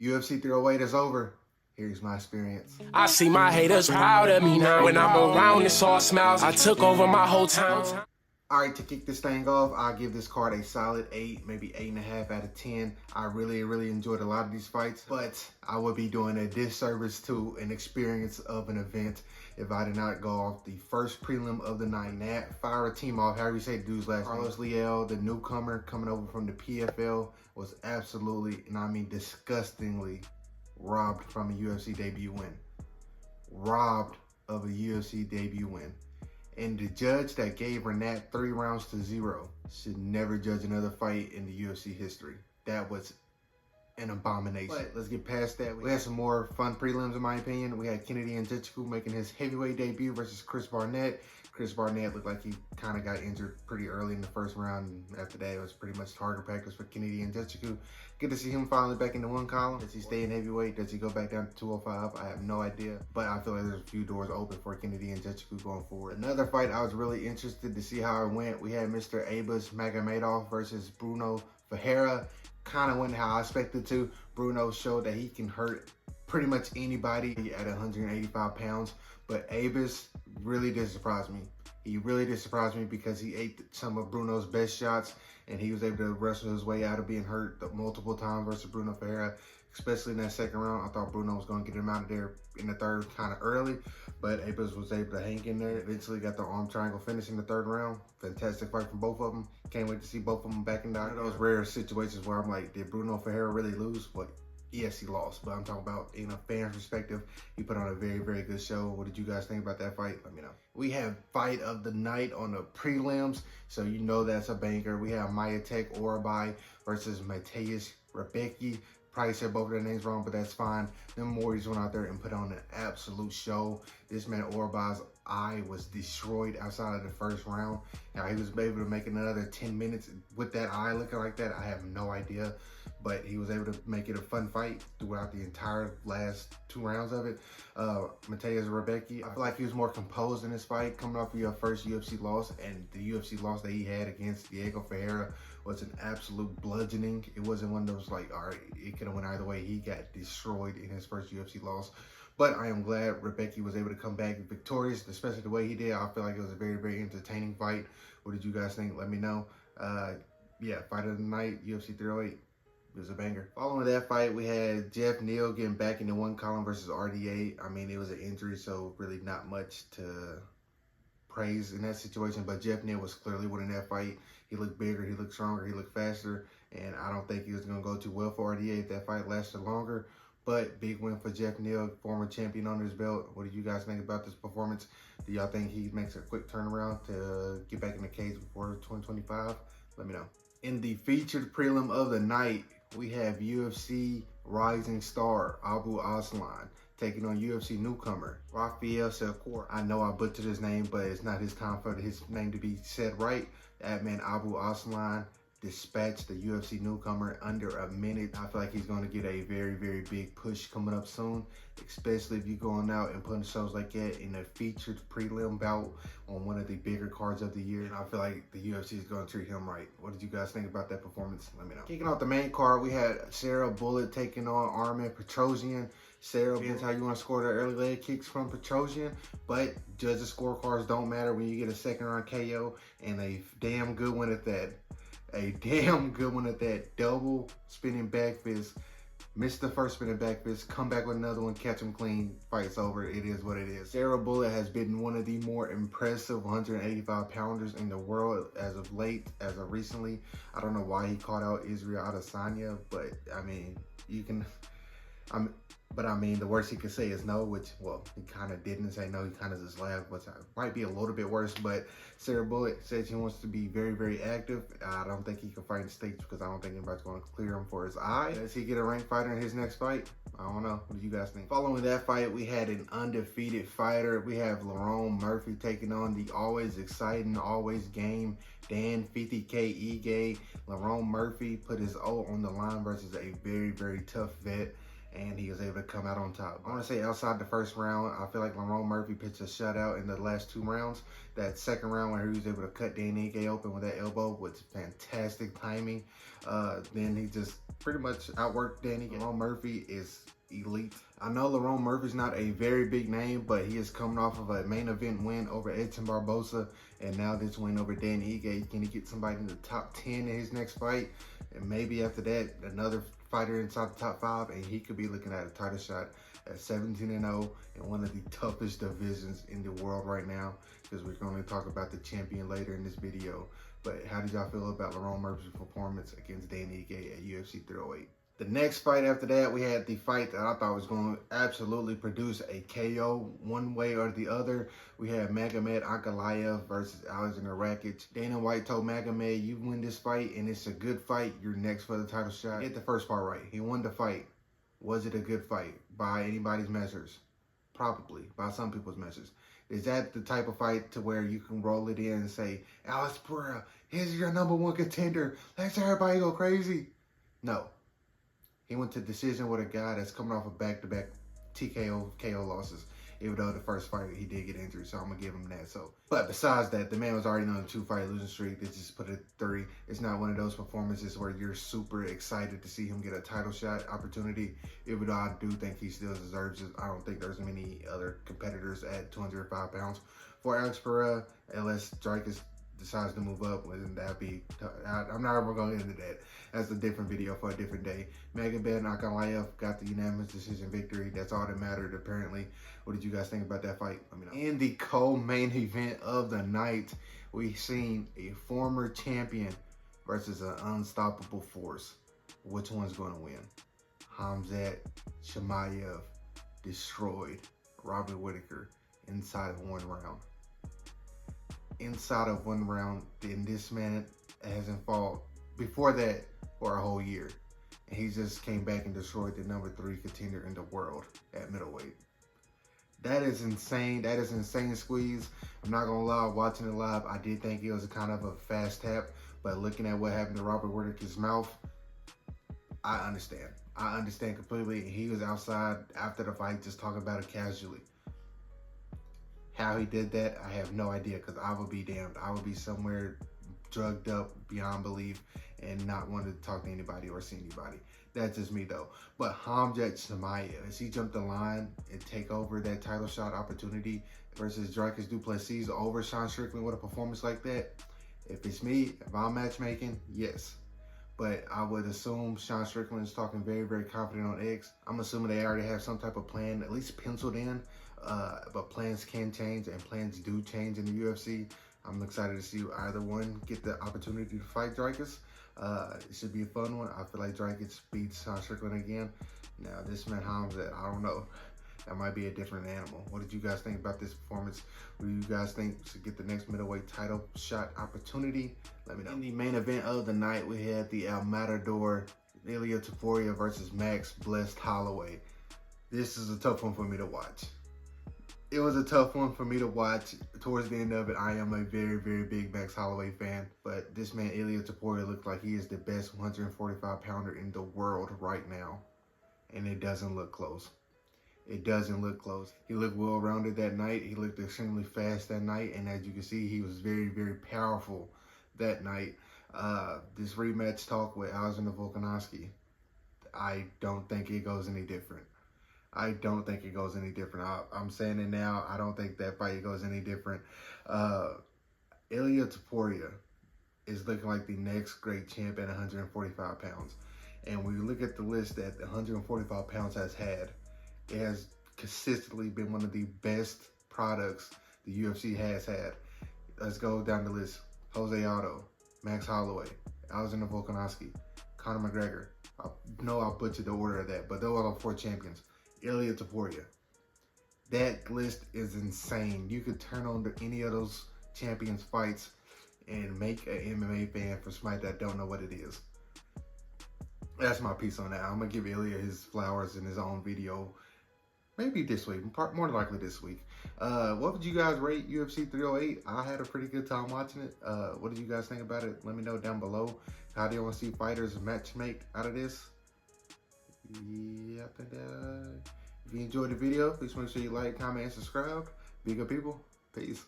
UFC 308 is over. Here's my experience. I see my haters proud of me now. When I'm around, it's all smiles. I took over my whole town. All right, to kick this thing off, I'll give this card a solid 8, maybe 8.5 out of 10. I really enjoyed a lot of these fights, but I would be doing a disservice to an experience of an event if I did not go off the first prelim of the night. That fire a team off, however you say the dude's last name. Carlos Leal, the newcomer coming over from the PFL, was absolutely, and I mean disgustingly, robbed from a UFC debut win. Robbed of a UFC debut win. And the judge that gave Renat 3 rounds to 0 should never judge another fight in the UFC history. That was an abomination. But let's get past that. We had some more fun prelims in my opinion. We had Kennedy Nzechukwu making his heavyweight debut versus Chris Barnett. Chris Barnett looked like he kind of got injured pretty early in the first round. After that, it was pretty much target practice for Kennedy Nzechukwu. Good to see him finally back in the one column. Does he stay in heavyweight? Does he go back down to 205? I have no idea. But I feel like there's a few doors open for Kennedy Nzechukwu going forward. Another fight I was really interested to see how it went. We had Mr. Abus Magomedov versus Bruno Ferreira. Kind of went how I expected to. Bruno showed that he can hurt pretty much anybody at 185 pounds. But Abus really did surprise me. He really did surprise me because he ate some of Bruno's best shots and he was able to wrestle his way out of being hurt multiple times versus Bruno Ferreira, especially in that second round. I thought Bruno was going to get him out of there in the third kind of early, but Abus was able to hang in there. Eventually got the arm triangle finish in the third round. Fantastic fight from both of them. Can't wait to see both of them back in there. One of those rare situations where I'm like, did Bruno Ferreira really lose? But yes, he lost, but I'm talking about in a fan's perspective, he put on a very good show. What did you guys think about that fight? Let me know. We have fight of the night on the prelims, so you know that's a banger. We have Mayatek Orabai versus Mateusz Rebecki. Probably said both of their names wrong, but that's fine. Them Warriors went out there and put on an absolute show. This man Orabai's eye was destroyed outside of the first round. Now he was able to make another 10 minutes with that eye looking like that. I have no idea, but he was able to make it a fun fight throughout the entire last 2 rounds of it. Mateusz Rebecki, I feel like he was more composed in this fight, coming off of your first UFC loss, and the UFC loss that he had against Diego Ferreira was an absolute bludgeoning. It wasn't one of those like, all right, it could have went either way. He got destroyed in his first UFC loss. But I am glad Rebecki was able to come back victorious, especially the way he did. I feel like it was a very entertaining fight. What did you guys think? Let me know. Yeah, fight of the night, UFC 308. It was a banger. Following that fight, we had Jeff Neal getting back in the one column versus RDA. I mean, it was an injury, so really not much to praise in that situation. But Jeff Neal was clearly winning that fight. He looked bigger, he looked stronger, he looked faster. And I don't think he was going to go too well for RDA if that fight lasted longer. But big win for Jeff Neal, former champion under his belt. What do you guys think about this performance? Do y'all think he makes a quick turnaround to get back in the cage before 2025? Let me know. In the featured prelim of the night, we have UFC rising star Abu Aslan taking on UFC newcomer Rafael Secor. I know I butchered his name, but it's not his time for his name to be said right. That man Abu Aslan dispatched the UFC newcomer under a minute. I feel like he's going to get a very big push coming up soon, especially if you're going out and putting shows like that in a featured prelim bout on one of the bigger cards of the year. And I feel like the UFC is going to treat him right. What did you guys think about that performance? Let me know. Kicking off the main card, we had Sarah Bullet taking on Armen Petrosyan. Sarah, depends how you want to score the early leg kicks from Petrosyan, but judges' scorecards don't matter when you get a second round KO, and a damn good one at that. A damn good one at that. Double spinning back fist. Missed the first spinning back fist. Come back with another one. Catch him clean. Fight's over. It is what it is. Sarah Bullet has been one of the more impressive 185 pounders in the world as of late, as of recently. I don't know why he called out Israel Adesanya, but I mean, you can... But I mean, the worst he could say is no, which, well, he kind of didn't say no. He kind of just laughed, which might be a little bit worse. But Sarah Bullet says he wants to be very active. I don't think he can fight in the States because I don't think anybody's going to clear him for his eye. Does he get a ranked fighter in his next fight? I don't know. What do you guys think? Following that fight, we had an undefeated fighter. We have Lerone Murphy taking on the always exciting, always game Dan 50K Ige. Lerone Murphy put his O on the line versus a very tough vet. and he was able to come out on top. I want to say outside the first round, I feel like Lerone Murphy pitched a shutout in the last 2 rounds. That second round where he was able to cut Dan Ige open with that elbow was fantastic timing. Then he just pretty much outworked Dan Ige. Lerone Murphy is elite. I know Lerone Murphy's not a very big name, but he is coming off of a main event win over Edson Barboza, and now this win over Dan Ige. Can he get somebody in the top 10 in his next fight? And maybe after that, another fighter inside the top 5, and he could be looking at a title shot at 17-0 in one of the toughest divisions in the world right now, because we're going to talk about the champion later in this video. But how did y'all feel about Lerone Murphy's performance against Dan Ige at UFC 308? The next fight after that, we had the fight that I thought was going to absolutely produce a KO one way or the other. We had Magomed Ankalaev versus Alexander Rakic. Dana White told Magomed, you win this fight and it's a good fight, you're next for the title shot. He hit the first part right. He won the fight. Was it a good fight by anybody's measures? Probably, by some people's measures. Is that the type of fight to where you can roll it in and say, Alex Pereira, here's your #1 contender. Let's everybody go crazy? No. He went to decision with a guy that's coming off of back-to-back TKO, KO losses. Even though the first fight he did get injured, so I'm gonna give him that. But besides that, the man was already on a 2-fight losing streak. They just put it at 3. It's not one of those performances where you're super excited to see him get a title shot opportunity. Even though I do think he still deserves it. I don't think there's many other competitors at 205 pounds for Alex Pereira, unless Dricus decides to move up, and that'd be, I'm not ever going to get into that. That's a different video for a different day. Magomed Ankalaev got the unanimous decision victory. That's all that mattered, apparently. What did you guys think about that fight? Let me know. In the co-main event of the night, we've seen a former champion versus an unstoppable force. Which one's going to win? Khamzat Chimaev destroyed Robert Whittaker inside of 1 round. Inside of 1 round, then this man hasn't fought before that for a whole year. And he just came back and destroyed the #3 contender in the world at middleweight. That is insane. That is insane squeeze. I'm not gonna lie, watching it live, I did think it was a kind of a fast tap, but looking at what happened to Robert Whittaker's mouth, I understand. I understand completely. He was outside after the fight just talking about it casually. How he did that, I have no idea, because I would be damned. I would be somewhere drugged up beyond belief and not wanting to talk to anybody or see anybody. That's just me though. But Khamzat Chimaev, as he jumped the line and take over that title shot opportunity versus Dricus du Plessis over Sean Strickland with a performance like that, if it's me, if I'm matchmaking, yes. But I would assume Sean Strickland is talking very, very confident on X. I'm assuming they already have some type of plan, at least penciled in. But plans can change, and plans do change in the UFC. I'm excited to see either one get the opportunity to fight Dricus. It should be a fun one. I feel like Dricus beats Sean Strickland again. Now, this man Khamzat, I don't know. That might be a different animal. What did you guys think about this performance? What do you guys think should get the next middleweight title shot opportunity? Let me know. In the main event of the night, we had the El Matador, Ilia Topuria versus Max Blessed Holloway. This is a tough one for me to watch. It was a tough one for me to watch. Towards the end of it, I am a very, very big Max Holloway fan. But this man, Ilia Topuria, looked like he is the best 145-pounder in the world right now. And it doesn't look close. It doesn't look close. He looked well-rounded that night. He looked extremely fast that night. And as you can see, he was very, very powerful that night. This rematch talk with Alexander Volkanovski, I don't think it goes any different. I don't think it goes any different. I'm saying it now. I don't think that fight goes any different. Ilia Topuria is looking like the next great champ at 145 pounds. And when you look at the list that 145 pounds has had, it has consistently been one of the best products the UFC has had. Let's go down the list. Jose Aldo, Max Holloway, Alexander Volkanovski, Conor McGregor. I know I butchered the order of that, but those are the 4 champions. Ilia Topuria. That list is insane. You could turn on to any of those champions fights and make an MMA fan for somebody that don't know what it is. That's my piece on that. I'm going to give Ilia his flowers in his own video. Maybe this week, more than likely this week. What would you guys rate UFC 308? I had a pretty good time watching it. What did you guys think about it? Let me know down below. How do you want to see fighters match make out of this? Yep, and if you enjoyed the video, please make sure you like, comment, and subscribe. Be good people. Peace.